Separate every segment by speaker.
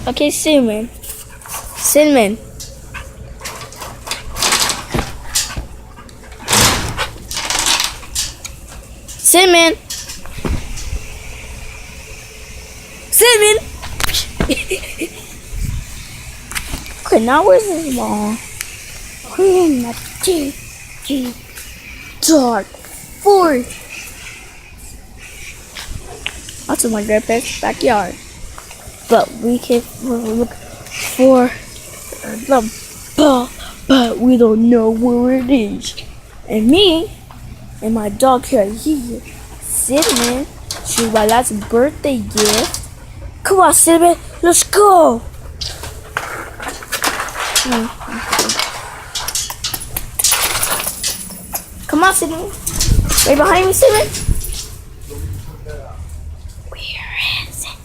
Speaker 1: Okay, cinnamon. Cinnamon. Cinnamon. Cinnamon. Okay, now where's this ball? We're in the dark forest. That's in my grandpa's backyard. But we can look for the ball, but we don't know where it is. And me and my dog here, Cinnamon, she's my last birthday gift. Come on, Cinnamon, let's go. Come on, Cinnamon. Right behind me, Cinnamon. Where is it?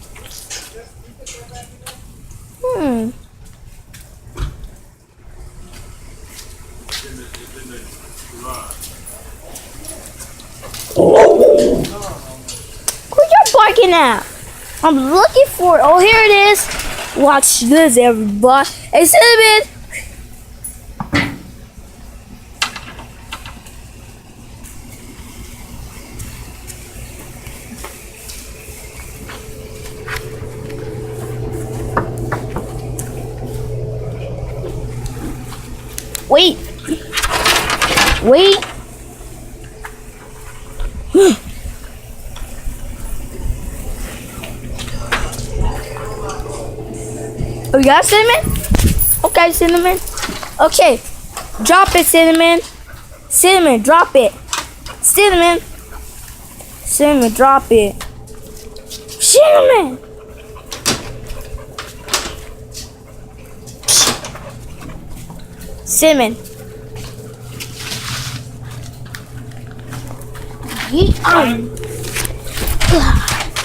Speaker 1: Where you barking at? I'm looking for it. Oh, here it is. Watch this, everybody. Hey, Cinnamon. Wait. Oh, you got Cinnamon? Okay, Cinnamon. Okay. Drop it, Cinnamon. Cinnamon, drop it. Cinnamon. Cinnamon, drop it. Cinnamon. Cinnamon.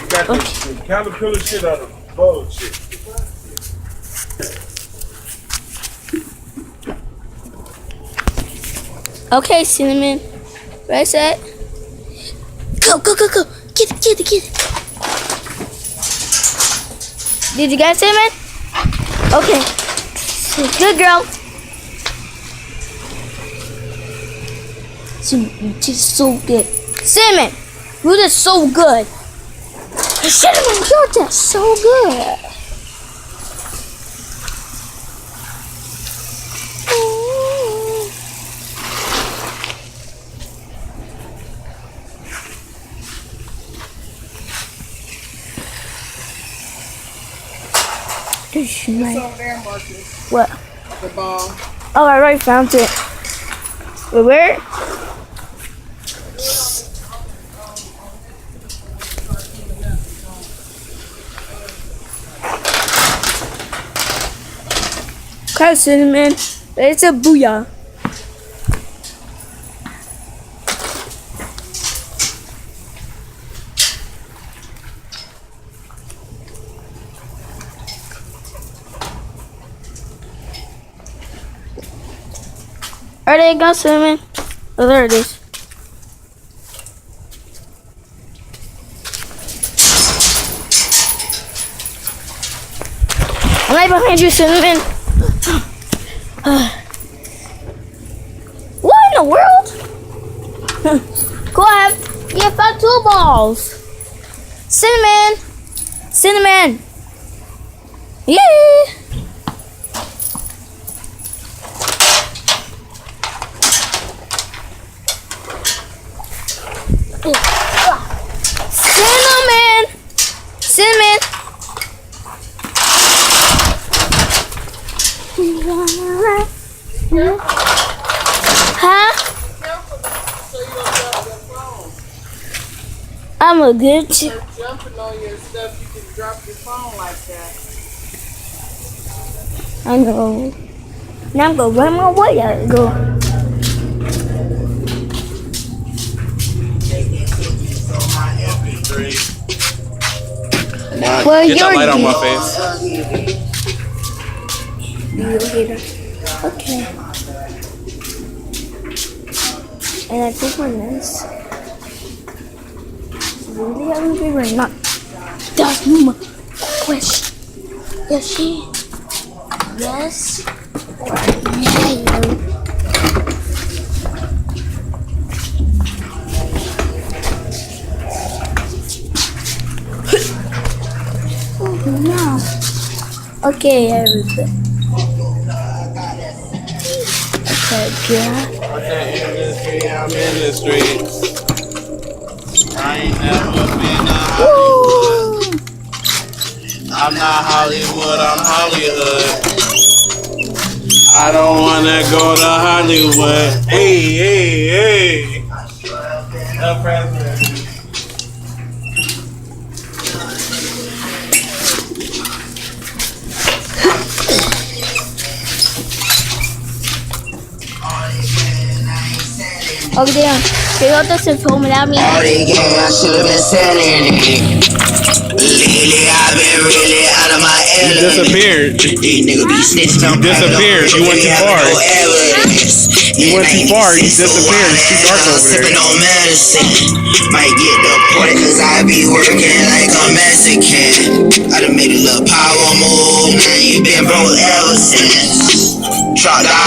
Speaker 2: Got the caterpillar shit out of bug shit.
Speaker 1: Okay, Cinnamon. Right, set. Go. Get it. Did you get it, Cinnamon? Okay. Good girl. Cinnamon, you did so good. Cinnamon, you did so good. Cinnamon, you did so good.
Speaker 3: It's over there, Marcus.
Speaker 1: What?
Speaker 3: The ball.
Speaker 1: Oh, I already found it. Wait, where? Okay, Cinnamon. It's a booyah. Where did it go, Cinnamon? Oh, there it is. I'm right behind you, Cinnamon. What in the world? Go ahead. You found 2 balls. Cinnamon. Yeah. Cinnamon. Huh?
Speaker 3: So you don't drop your phone.
Speaker 1: I'm a good
Speaker 3: You're jumping on your stuff, you can drop your phone like that.
Speaker 1: I know. Now I'm gonna run my way out and go. Well,
Speaker 2: Get that
Speaker 1: you're
Speaker 2: light on my
Speaker 1: the-
Speaker 2: face.
Speaker 1: You hater. Okay. And I think we're nice. Really, I would be right not. That's my question. Yoshi? Yes? Or no? Oh no. Okay, everybody. Okay, yeah.
Speaker 4: I'm in the streets. I ain't never been to
Speaker 1: Woo!
Speaker 4: Hollywood. I'm not Hollywood, I'm Hollywood. I don't wanna go to Hollywood. Hey, hey, hey. The president.
Speaker 1: Oh damn, they got this in film without me.
Speaker 5: All the game, I should've been selling it. Lately, I've been really out of my
Speaker 4: You
Speaker 5: element.
Speaker 4: disappeared.
Speaker 5: These niggas be snitching.
Speaker 4: You disappeared. You went too far. You went too far. You disappeared. It's too dark over there.
Speaker 5: Sipping on medicine. Might get deported cause I be working like a Mexican. I done made a little power move. Now you been broke ever since. Dropped out